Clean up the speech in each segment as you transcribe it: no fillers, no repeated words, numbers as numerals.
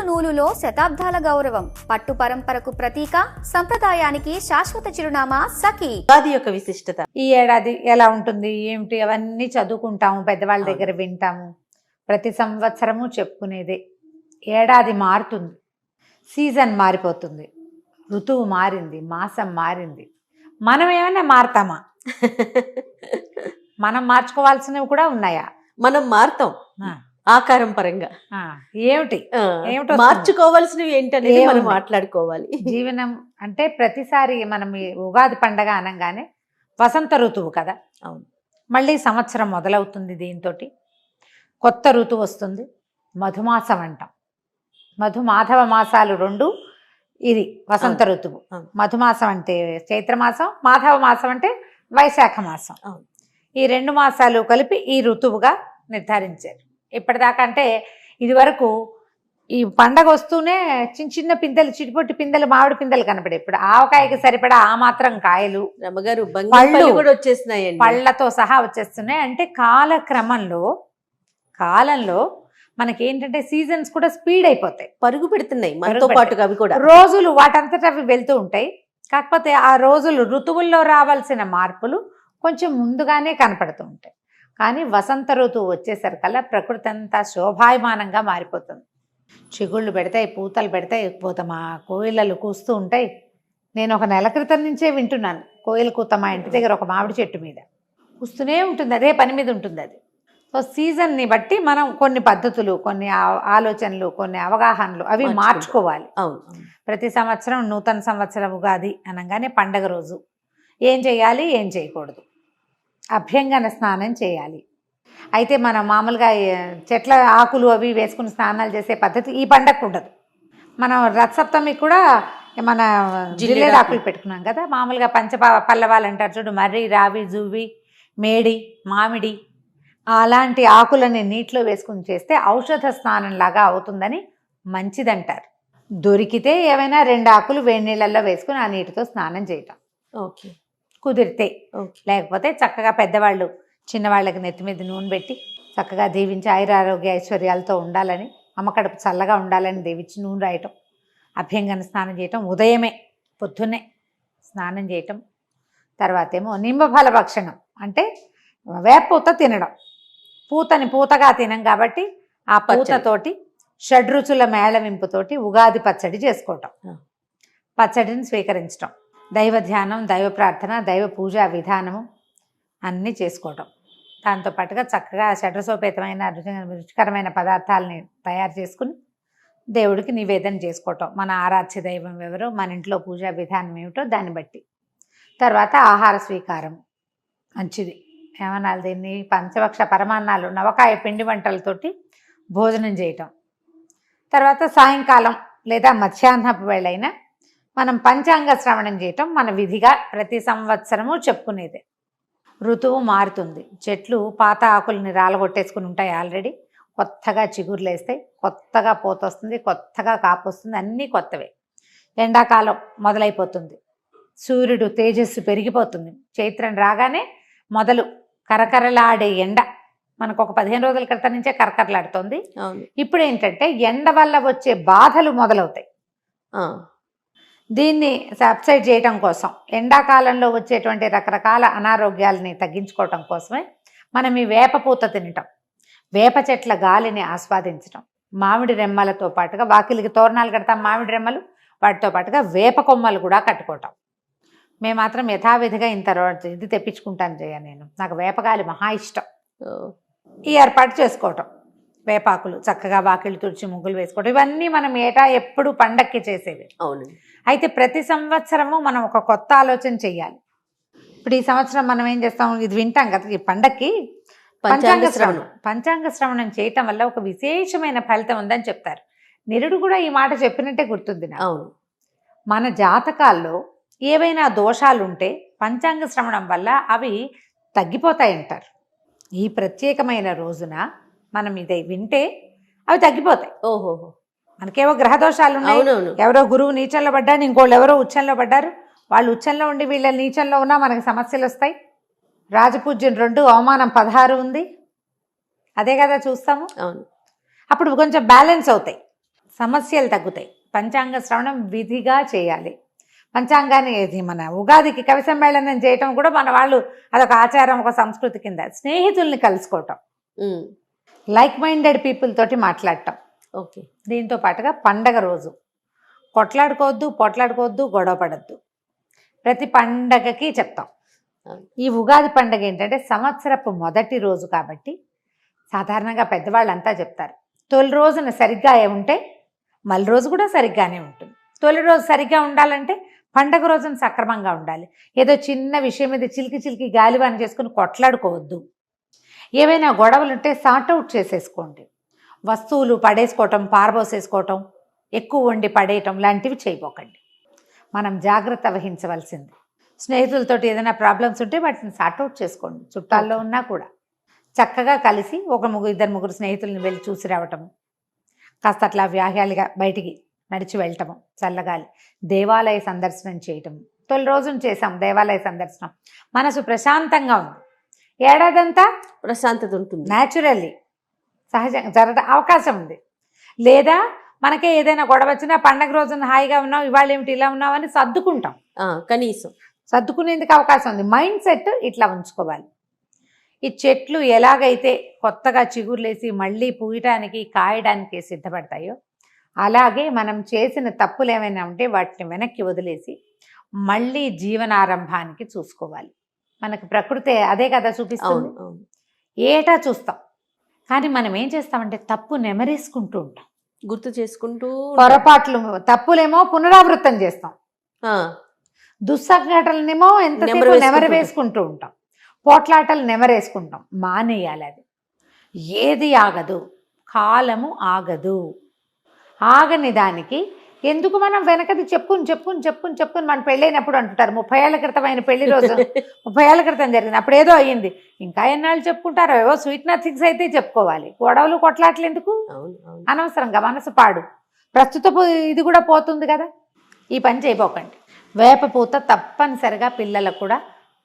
నూలులో శతాబ్దాల గౌరవం, పట్టు పరంపరకు ప్రతీక, సంప్రదాయానికి శాశ్వత చిరునామా సఖీ. ఉగాది యొక్క విశిష్టత ఈ ఏడాది ఎలా ఉంటుంది ఏమిటి అవన్నీ చదువుకుంటాము, పెద్దవాళ్ళ దగ్గర వింటాము. ప్రతి సంవత్సరము చెప్పుకునేదే. ఏడాది మారుతుంది, సీజన్ మారిపోతుంది, ఋతువు మారింది, మాసం మారింది. మనం ఏమైనా మారుతామా? మనం మార్చుకోవాల్సినవి కూడా ఉన్నాయా? మనం మారుతాం ఆకారం పరంగా. ఏమిటి మార్చుకోవాల్సినవి ఏంటనేది మనం మాట్లాడుకోవాలి. జీవనం అంటే ప్రతిసారి మనం ఉగాది పండగ అనగానే వసంత ఋతువు కదా. అవును. మళ్ళీ సంవత్సరం మొదలవుతుంది, దీంతో కొత్త ఋతువు వస్తుంది. మధుమాసం అంటాం. మాధవ మాసాలు రెండు. ఇది వసంత ఋతువు. మధుమాసం అంటే చైత్రమాసం, మాధవ మాసం అంటే వైశాఖ మాసం. ఈ రెండు మాసాలు కలిపి ఈ ఋతువుగా నిర్ధారించారు. ఇప్పటిదాకా అంటే ఇది వరకు ఈ పండగ వస్తూనే చిన్న చిన్న పిందెలు, చిటిపొట్టి పిందెలు, మామిడి పిందెలు కనపడే. ఇప్పుడు ఆవకాయకి సరిపడా ఆ మాత్రం కాయలు, రమ్మగారు పళ్ళు కూడా వచ్చేస్తున్నాయండి, పళ్ళతో సహా వచ్చేస్తున్నాయి. అంటే కాలంలో మనకి ఏంటంటే సీజన్స్ కూడా స్పీడ్ అయిపోతాయి, పరుగు పెడుతున్నాయి మనతో పాటుగా. అవి కూడా రోజులు వాటంతట అవి వెళ్తూ ఉంటాయి. కాకపోతే ఆ రోజులు ఋతువుల్లో రావాల్సిన మార్పులు కొంచెం ముందుగానే కనపడుతూ ఉంటాయి. కానీ వసంత ఋతువు వచ్చేసరికల్లా ప్రకృతి అంతా శోభాయమానంగా మారిపోతుంది. చిగుళ్ళు పెడతాయి, పూతలు పెడతాయి, మా కోయిలలు కూస్తూ ఉంటాయి. నేను ఒక నెల క్రితం నుంచే వింటున్నాను, కోయిల కూత మా ఇంటి దగ్గర ఒక మామిడి చెట్టు మీద కూస్తూనే ఉంటుంది, అదే పని మీద ఉంటుంది అది. సో సీజన్ని బట్టి మనం కొన్ని పద్ధతులు, కొన్ని ఆలోచనలు, కొన్ని అవగాహనలు అవి మార్చుకోవాలి. ప్రతి సంవత్సరం నూతన సంవత్సరం ఉగాది అనగానే పండగ రోజు ఏం చేయాలి, ఏం చేయకూడదు, అభ్యంగన స్నానం చేయాలి. అయితే మనం మామూలుగా చెట్ల ఆకులు అవి వేసుకుని స్నానాలు చేసే పద్ధతి ఈ పండగకు ఉండదు. మనం రథసప్తమికి కూడా మన జిల్లేడు ఆకులు పెట్టుకున్నాం కదా. మామూలుగా పల్లవాలు అంటారు చూడు, మర్రి, రావి, జువ్వి, మేడి, మామిడి అలాంటి ఆకులని నీటిలో వేసుకుని చేస్తే ఔషధ స్నానం లాగా అవుతుందని మంచిదంటారు. దొరికితే ఏమైనా 2 ఆకులు వేడి నీళ్ళల్లో వేసుకుని ఆ నీటితో స్నానం చేయటం కుదిరితే. లేకపోతే చక్కగా పెద్దవాళ్ళు చిన్నవాళ్ళకి నెత్తి మీద నూనె పెట్టి చక్కగా దీవించి ఆయురారోగ్య ఐశ్వర్యాలతో ఉండాలని, అమ్మకడుపు చల్లగా ఉండాలని దీవించి నూనె రాయటం, అభ్యంగన స్నానం చేయటం, ఉదయమే పొద్దున్నే స్నానం చేయటం. తర్వాత ఏమో నింబఫల భక్షణం అంటే వేపూత తినడం. పూతగా తినం కాబట్టి ఆ పూతతోటి షడ్రుచుల మేళవింపుతోటి ఉగాది పచ్చడి చేసుకోవటం, పచ్చడిని స్వీకరించటం, దైవ ధ్యానం, దైవ ప్రార్థన, దైవ పూజా విధానము అన్నీ చేసుకోవటం. దాంతోపాటుగా చక్కగా షడ్రసోపేతమైన రుచికరమైన పదార్థాలని తయారు చేసుకుని దేవుడికి నివేదన చేసుకోవటం. మన ఆరాధ్య దైవం ఎవరో, మన ఇంట్లో పూజా విధానం ఏమిటో దాన్ని బట్టి. తర్వాత ఆహార స్వీకారం మంచిది. ఏమనాలి దీన్ని, పంచభక్ష పరమాన్నాలు, నవకాయ పిండి వంటలతోటి భోజనం చేయటం. తర్వాత సాయంకాలం లేదా మధ్యాహ్నపు వేళైనా మనం పంచాంగ శ్రవణం చేయటం మన విధిగా ప్రతి సంవత్సరము చెప్పుకునేదే. ఋతువు మారుతుంది, చెట్లు పాత ఆకుల్ని రాలగొట్టేసుకుని ఉంటాయి ఆల్రెడీ, కొత్తగా చిగుర్లు వేస్తాయి, కొత్తగా పూత వస్తుంది, కొత్తగా కాపు వస్తుంది, అన్నీ కొత్తవే. ఎండాకాలం మొదలైపోతుంది, సూర్యుడు తేజస్సు పెరిగిపోతుంది. చైత్రం రాగానే మొదలు కరకరలాడే ఎండ మనకు ఒక 15 రోజుల క్రితం నుంచే కరకరలాడుతుంది. ఇప్పుడు ఏంటంటే ఎండ వల్ల వచ్చే బాధలు మొదలవుతాయి. దీన్ని సబ్సైడ్ చేయటం కోసం, ఎండాకాలంలో వచ్చేటువంటి రకరకాల అనారోగ్యాలని తగ్గించుకోవటం కోసమే మనం ఈ వేప పూత తినటం, వేప చెట్ల గాలిని ఆస్వాదించటం, మామిడి రెమ్మలతో పాటుగా వాకిలికి తోరణాలు కడతాం, మామిడి రెమ్మలు, వాటితో పాటుగా వేప కొమ్మలు కూడా కట్టుకోవటం. మేము మాత్రం యథావిధిగా ఇంత ఇది తెప్పించుకుంటాను నేను, నాకు వేపగాలి మహా ఇష్టం. ఈ ఏర్పాటు చేసుకోవటం, వేపాకులు చక్కగా వాకిళ్ళు తుడిచి ముగ్గులు వేసుకోవటం, ఇవన్నీ మనం ఎప్పుడు పండక్కి చేసేవి. అవును. అయితే ప్రతి సంవత్సరము మనం ఒక కొత్త ఆలోచన చెయ్యాలి. ఇప్పుడు ఈ సంవత్సరం మనం ఏం చేస్తాం, ఇది వింటాం కదా ఈ పండక్కి, పంచాంగ శ్రవణం చేయటం వల్ల ఒక విశేషమైన ఫలితం ఉందని చెప్తారు. నిరుడు కూడా ఈ మాట చెప్పినట్టే గుర్తుంది నాకు. అవును. మన జాతకాల్లో ఏవైనా దోషాలు ఉంటే పంచాంగ శ్రవణం వల్ల అవి తగ్గిపోతాయంటారు. ఈ ప్రత్యేకమైన రోజున మనం ఇది వింటే అవి తగ్గిపోతాయి. ఓహోహో. మనకేవో గ్రహ దోషాలు ఉన్నాయి, ఎవరో గురువు నీచంలో పడ్డారు, ఇంకోళ్ళు ఎవరో ఉచ్చంలో పడ్డారు, వాళ్ళు ఉచ్చంలో ఉండి వీళ్ళ నీచంలో ఉన్నా మనకి సమస్యలు వస్తాయి. రాజపూజ్యం 2, అవమానం 16 ఉంది, అదే కదా చూస్తాము. అవును. అప్పుడు కొంచెం బ్యాలెన్స్ అవుతాయి. సమస్యలు తగ్గుతాయి. పంచాంగ శ్రవణం విధిగా చేయాలి. పంచాంగాన్ని ఇది మన ఉగాదికి కవి సమ్మేళనం చేయటం కూడా మన వాళ్ళు అదొక ఆచారం, ఒక సంస్కృతి కింద. స్నేహితుల్ని కలుసుకోవటం, లైక్ మైండెడ్ పీపుల్ తోటి మాట్లాడటం. ఓకే. దీంతో పాటుగా పండగ రోజు పొట్లాడుకోవద్దు, గొడవ పడద్దు. ప్రతి పండగకి చెప్తాం. ఈ ఉగాది పండగ ఏంటంటే సంవత్సరపు మొదటి రోజు కాబట్టి సాధారణంగా పెద్దవాళ్ళంతా చెప్తారు, తొలి రోజున సరిగ్గా ఉంటే మళ్ళీ రోజు కూడా సరిగ్గానే ఉంటుంది. తొలి రోజు సరిగ్గా ఉండాలంటే పండగ రోజున సక్రమంగా ఉండాలి. ఏదో చిన్న విషయం మీద చిలికి గాలివాన చేసుకుని కొట్లాడుకోవద్దు. ఏవైనా గొడవలు ఉంటే సార్ట్అవుట్ చేసేసుకోండి. వస్తువులు పడేసుకోవటం, పారబోసేసుకోవటం, ఎక్కువ వండి పడేయటం లాంటివి చేయబోకండి. మనం జాగ్రత్త వహించవలసింది. స్నేహితులతోటి ఏదైనా ప్రాబ్లమ్స్ ఉంటే వాటిని సార్ట్అవుట్ చేసుకోండి. చుట్టాల్లో ఉన్నా కూడా చక్కగా కలిసి ఇద్దరు ముగ్గురు స్నేహితులను వెళ్ళి చూసి రావటము, కాస్త అట్లా వ్యాహ్యాలుగా బయటికి నడిచి వెళ్ళటము, చల్లగాలి, దేవాలయ సందర్శనం చేయటము. తొలి రోజున చేసాం దేవాలయ సందర్శనం, మనసు ప్రశాంతంగా ఉంది. ఏడాదంతా ప్రశాంతత ఉంటుంది, న్యాచురల్లీ సహజంగా జరగడం అవకాశం ఉంది. లేదా మనకే ఏదైనా గొడవ వచ్చినా పండగ రోజున హాయిగా ఉన్నాం, ఇవాళ ఏమిటి ఇలా ఉన్నాం అని సర్దుకుంటాం. కనీసం సర్దుకునేందుకు అవకాశం ఉంది. మైండ్ సెట్ ఇట్లా ఉంచుకోవాలి. ఈ చెట్లు ఎలాగైతే కొత్తగా చిగుర్లేసి మళ్ళీ పూయటానికి కాయడానికి సిద్ధపడతాయో అలాగే మనం చేసిన తప్పులు ఏమైనా ఉంటే వాటిని వెనక్కి వదిలేసి మళ్ళీ జీవనారంభానికి చూసుకోవాలి. మనకు ప్రకృతి అదే కదా చూపిస్తుంది. ఏటా చూస్తాం, కానీ మనం ఏం చేస్తామంటే తప్పు నెమరేసుకుంటూ ఉంటాం, గుర్తు చేసుకుంటూ. పొరపాట్లు తప్పులేమో పునరావృతం చేస్తాం, దుస్సంఘటనలేమో ఎంతసేపు నెమరవేసుకుంటూ ఉంటాం, పోట్లాటలు నెమరేసుకుంటాం. మానేయాలి. అది ఏది ఆగదు, కాలము ఆగదు. ఆగని దానికి ఎందుకు మనం వెనకది చెప్పుకుని మన పెళ్ళైనప్పుడు అంటుంటారు 30 ఏళ్ల క్రితం అయిన పెళ్లి రోజు 30 ఏళ్ల క్రితం జరిగింది, అప్పుడు ఏదో అయ్యింది, ఇంకా ఎన్నాళ్ళు చెప్పుకుంటారో. ఏవో స్వీట్ నథింగ్స్ అయితే చెప్పుకోవాలి. గొడవలు కొట్లాటలు ఎందుకు, అనవసరంగా మనసు పాడు. ప్రస్తుతపు ఇది కూడా పోతుంది కదా. ఈ పని చేయబోకండి. వేపపూత తప్పనిసరిగా పిల్లలకు కూడా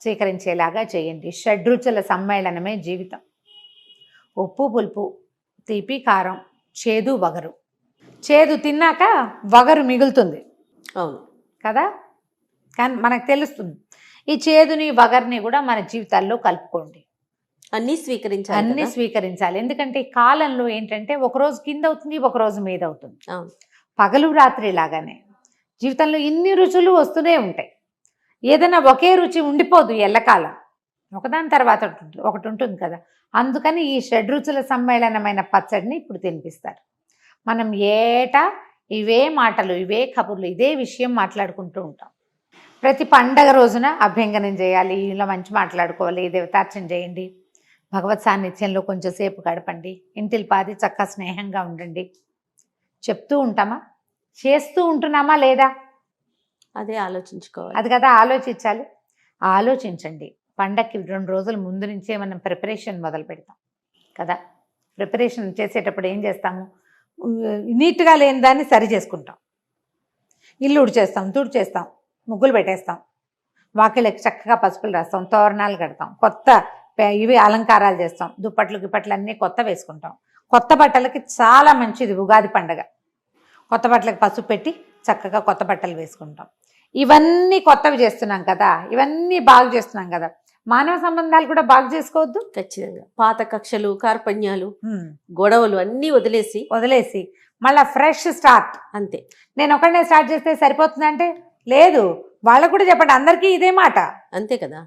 స్వీకరించేలాగా చేయండి. షడ్రుచుల సమ్మేళనమే జీవితం. ఉప్పు పులుపు, తీపి కారం, చేదు వగరు. చేదు తిన్నాక వగరు మిగులుతుంది, అవును కదా. కానీ మనకు తెలుస్తుంది. ఈ చేదుని వగర్ని కూడా మన జీవితాల్లో కలుపుకోండి. అన్నీ స్వీకరించాలి. ఎందుకంటే ఈ కాలంలో ఏంటంటే ఒకరోజు కింద అవుతుంది, ఒకరోజు మీద అవుతుంది. పగలు రాత్రి లాగానే జీవితంలో ఇన్ని రుచులు వస్తూనే ఉంటాయి. ఏదైనా ఒకే రుచి ఉండిపోదు ఎల్లకాలం, ఒకదాని తర్వాత ఒకటి ఉంటుంది కదా. అందుకని ఈ షడ్రుచుల సమ్మేళనమైన పచ్చడిని ఇప్పుడు తినిపిస్తారు. మనం ఏటా ఇవే మాటలు, ఇవే కబుర్లు, ఇదే విషయం మాట్లాడుకుంటూ ఉంటాం. ప్రతి పండగ రోజున అభ్యంగనం చేయాలి, ఇలా మంచి మాట్లాడుకోవాలి, దేవతార్చన చేయండి, భగవత్ సాన్నిధ్యంలో కొంచెం సేపు గడపండి, ఇంటిల్పాది చక్కగా స్నేహంగా ఉండండి. చెప్తూ ఉంటామా, చేస్తూ ఉంటున్నామా లేదా, అదే ఆలోచించుకోవాలి. అది కదా ఆలోచించాలి. ఆలోచించండి. పండగకి 2 రోజుల ముందు నుంచే మనం ప్రిపరేషన్ మొదలు పెడతాం కదా. ప్రిపరేషన్ చేసేటప్పుడు ఏం చేస్తాము, నీట్గా లేని దాన్ని సరి చేసుకుంటాం. ఇల్లు ఉడిచేస్తాం, తుడిచేస్తాం, ముగ్గులు పెట్టేస్తాం, వాకిళ్ళకి చక్కగా పసుపులు రాస్తాం, తోరణాలు కడతాం, కొత్త ఇవి అలంకారాలు చేస్తాం, దుప్పట్లు గిప్పట్లు అన్నీ కొత్త వేసుకుంటాం. కొత్త బట్టలకి చాలా మంచిది ఉగాది పండగ. కొత్త బట్టలకి పసుపు పెట్టి చక్కగా కొత్త బట్టలు వేసుకుంటాం. ఇవన్నీ కొత్తవి చేస్తున్నాం కదా, ఇవన్నీ బాగు చేస్తున్నాం కదా. మానవ సంబంధాలు కూడా బాగు చేసుకోవద్దు. ఖచ్చితంగా పాత కక్షలు, కార్పణ్యాలు, గొడవలు అన్నీ వదిలేసి మళ్ళీ ఫ్రెష్ స్టార్ట్. అంతే. నేను ఒకనే స్టార్ట్ చేస్తే సరిపోతుందంటే లేదు, వాళ్ళకు కూడా చెప్పండి. అందరికీ ఇదే మాట. అంతే కదా.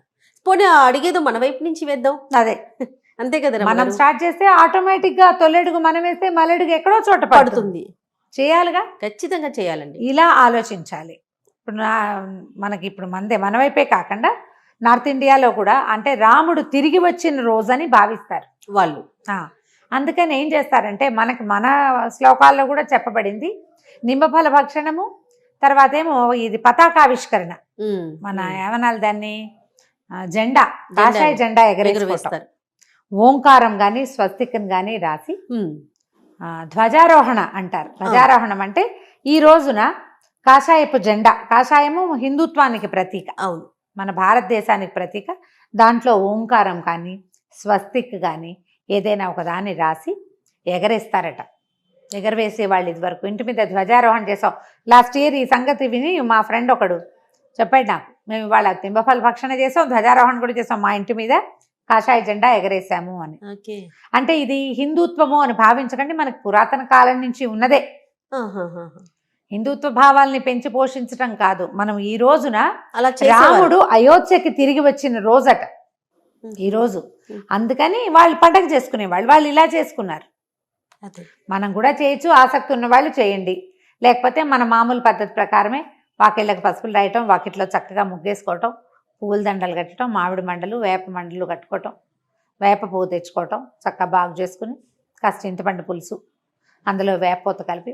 పోనీ అడిగేదో మన వైపు నుంచి వేద్దాం. అదే అంతే కదా. మనం స్టార్ట్ చేస్తే ఆటోమేటిక్ గా తొలెడుగు మనం వేస్తే మల్లెడుగు ఎక్కడో చోట పడుతుంది. చేయాలిగా, ఖచ్చితంగా చేయాలండి. ఇలా ఆలోచించాలి. ఇప్పుడు మనకి ఇప్పుడు మన వైపే కాకుండా నార్త్ ఇండియాలో కూడా అంటే రాముడు తిరిగి వచ్చిన రోజని భావిస్తారు వాళ్ళు. అందుకని ఏం చేస్తారంటే మన శ్లోకాల్లో కూడా చెప్పబడింది నిమ్మఫల భక్షణము, తర్వాత ఏమో ఇది పతాకావిష్కరణ. మన ఏమనాలి దాన్ని, జెండా, కాషాయ జెండా ఎగరేస్తారు. ఓంకారం కానీ స్వస్తికం కానీ రాసి ధ్వజారోహణ అంటారు. ధ్వజారోహణం అంటే ఈ రోజున కాషాయపు జెండా, కాషాయము హిందుత్వానికి ప్రతీక, అవును, మన భారతదేశానికి ప్రతీక. దాంట్లో ఓంకారం కానీ స్వస్తిక్ కానీ ఏదైనా ఒక దాన్ని రాసి ఎగరేస్తారట. ఎగరవేసే వాళ్ళు ఇది వరకు ఇంటి మీద ధ్వజారోహణ చేసాం. లాస్ట్ ఇయర్ ఈ సంగతి విని మా ఫ్రెండ్ ఒకడు చెప్పాడు నాకు, మేము ఇవాళ తింబఫల భక్షణ చేసాం, ధ్వజారోహణ కూడా చేసాం, మా ఇంటి మీద కాషాయ జెండా ఎగరేసాము అని. ఓకే. అంటే ఇది హిందుత్వము అని భావించకండి, మనకు పురాతన కాలం నుంచి ఉన్నదే. హిందుత్వ భావాల్ని పెంచి పోషించటం కాదు. మనం ఈ రోజున అలా రాముడు అయోధ్యకి తిరిగి వచ్చిన రోజట ఈ రోజు, అందుకని వాళ్ళు పండగ చేసుకునేవాళ్ళు, వాళ్ళు ఇలా చేసుకున్నారు. మనం కూడా చేయొచ్చు, ఆసక్తి ఉన్న వాళ్ళు చేయండి. లేకపోతే మన మామూలు పద్ధతి ప్రకారమే వాకిళ్ళకి పసుపులు రాయటం, వాకిట్లో చక్కగా ముగ్గేసుకోవటం, పువ్వుల దండలు కట్టడం, మామిడి మండలు వేప మండలు కట్టుకోవటం, వేప పువ్వు తెచ్చుకోవటం, చక్కగా బాగు చేసుకుని కాస్త చింతపండు పులుసు అందులో వేప పూత కలిపి,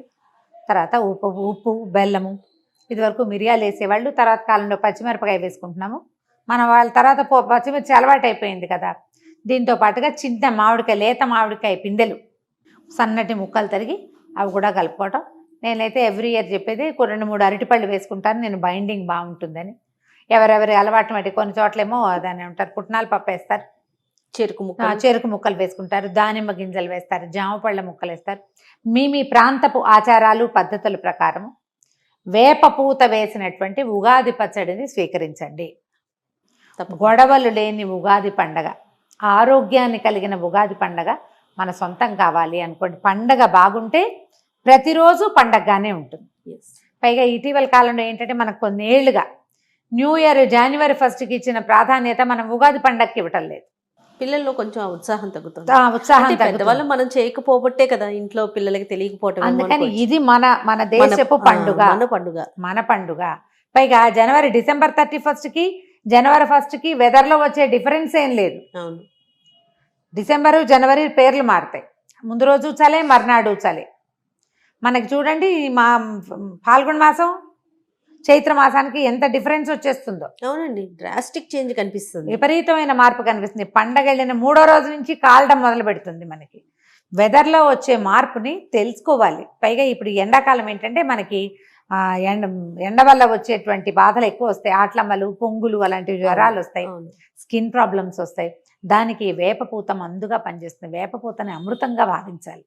తర్వాత ఉప్పు బెల్లము, ఇదివరకు మిరియాలు వేసేవాళ్ళు, తర్వాత కాలంలో పచ్చిమిరపకాయ వేసుకుంటున్నాము మన వాళ్ళ. తర్వాత పచ్చిమిర్చి అలవాటు అయిపోయింది కదా. దీంతో పాటుగా చిన్న మామిడికాయ, లేత మామిడికాయ పిందెలు సన్నటి ముక్కలు తరిగి అవి కూడా కలుపుకోవటం. నేనైతే ఎవ్రీ ఇయర్ చెప్పేది 2-3 అరటిపళ్ళు వేసుకుంటాను, నేను బైండింగ్ బాగుంటుందని. ఎవరెవరి అలవాటు మట్టి, కొన్ని చోట్లేమో దాన్ని ఉంటారు పుట్నాల పప్పు వేస్తారు, చెరుకు ముక్కలు వేసుకుంటారు, దానిమ్మ గింజలు వేస్తారు, జామ పళ్ళ ముక్కలు వేస్తారు. మీ ప్రాంతపు ఆచారాలు పద్ధతుల ప్రకారం వేప పూత వేసినటువంటి ఉగాది పచ్చడిని స్వీకరించండి. గొడవలు లేని ఉగాది పండగ, ఆరోగ్యాన్ని కలిగిన ఉగాది పండగ మన సొంతం కావాలి అనుకోండి. పండగ బాగుంటే ప్రతిరోజు పండగగానే ఉంటుంది. పైగా ఇటీవల కాలంలో ఏంటంటే మనకు కొన్ని ఏళ్ళుగా న్యూ ఇయర్ January 1st ఇచ్చిన ప్రాధాన్యత మనం ఉగాది పండగకి ఇవ్వటం లేదు. పిల్లల్లో కొంచెం ఉత్సాహం తగ్గుతుంది. ఉత్సాహం పెద్దవాళ్ళు మనం చేయకపోబట్టే కదా ఇంట్లో పిల్లలకి తెలియకపోవటం. అందుకని ఇది మన దేశపు పండుగ, మన పండుగ. పైగా December 31st January 1st వెదర్లో వచ్చే డిఫరెన్స్ ఏం లేదు. డిసెంబరు జనవరి పేర్లు మారుతాయి, ముందు రోజు చలే మర్నాడు చలే. మనకి చూడండి మా ఫాల్గుణ మాసం చైత్ర మాసానికి ఎంత డిఫరెన్స్ వచ్చేస్తుందో. అవునండి, డ్రాస్టిక్ చేంజ్ కనిపిస్తుంది, విపరీతమైన మార్పు కనిపిస్తుంది. పండగ వెళ్ళిన 3వ రోజు నుంచి కాలడం మొదలు పెడుతుంది. మనకి వెదర్లో వచ్చే మార్పుని తెలుసుకోవాలి. పైగా ఇప్పుడు ఎండాకాలం ఏంటంటే మనకి ఎండ వల్ల వచ్చేటువంటి బాధలు ఎక్కువ వస్తాయి, ఆట్లమ్మలు, పొంగులు, అలాంటి జ్వరాలు వస్తాయి, స్కిన్ ప్రాబ్లమ్స్ వస్తాయి. దానికి వేపపూత మందుగా పనిచేస్తుంది. వేపపూతని అమృతంగా భావించాలి.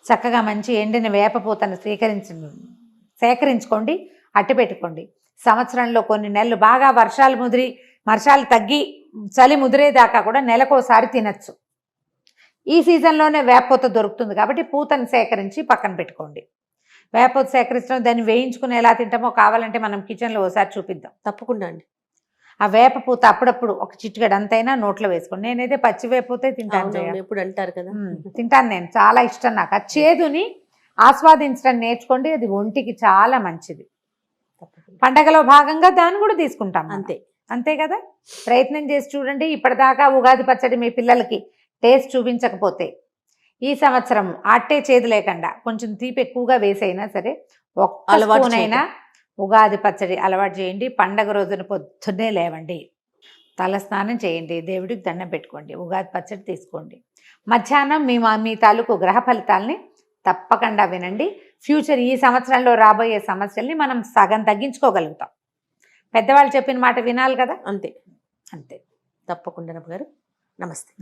చక్కగా మంచి ఎండిన వేపపూతను సేకరించుకోండి, అట్టి పెట్టుకోండి. సంవత్సరంలో కొన్ని నెలలు బాగా వర్షాలు తగ్గి చలి ముదిరేదాకా కూడా నెలకోసారి తినచ్చు. ఈ సీజన్లోనే వేపపూత దొరుకుతుంది కాబట్టి పూతను సేకరించి పక్కన పెట్టుకోండి. వేపపూత సేకరించడం, దాన్ని వేయించుకుని ఎలా తింటామో కావాలంటే మనం కిచెన్లో ఒకసారి చూపిద్దాం. తప్పకుండా అండి. ఆ వేపపూత అప్పుడప్పుడు ఒక చిటికెడు అంతైనా నోట్లో వేసుకోండి. నేనైతే పచ్చి వేపపూతే తింటాను. ఎప్పుడు అంటారు కదా, తింటాను నేను, చాలా ఇష్టం నాకు. ఆ చేదుని ఆస్వాదించడం నేర్చుకోండి, అది ఒంటికి చాలా మంచిది. పండగలో భాగంగా దాన్ని కూడా తీసుకుంటాం. అంతే కదా, ప్రయత్నం చేసి చూడండి. ఇప్పటిదాకా ఉగాది పచ్చడి మీ పిల్లలకి టేస్ట్ చూపించకపోతే ఈ సంవత్సరం అట్టే చేదు లేకుండా కొంచెం తీపి ఎక్కువగా వేసైనా సరే ఒక్క స్పూనైనా ఉగాది పచ్చడి అలవాటు చేయండి. పండగ రోజున పొద్దున్నే లేవండి, తల స్నానం చేయండి, దేవుడికి దండం పెట్టుకోండి, ఉగాది పచ్చడి తీసుకోండి. మధ్యాహ్నం మీ తాలూకు గ్రహ ఫలితాలని తప్పకుండా వినండి. ఫ్యూచర్ ఈ సంవత్సరంలో రాబోయే సమస్యల్ని మనం సగం తగ్గించుకోగలుగుతాం. పెద్దవాళ్ళు చెప్పిన మాట వినాలి కదా. అంతే. తప్పకుండా గారు. నమస్తే.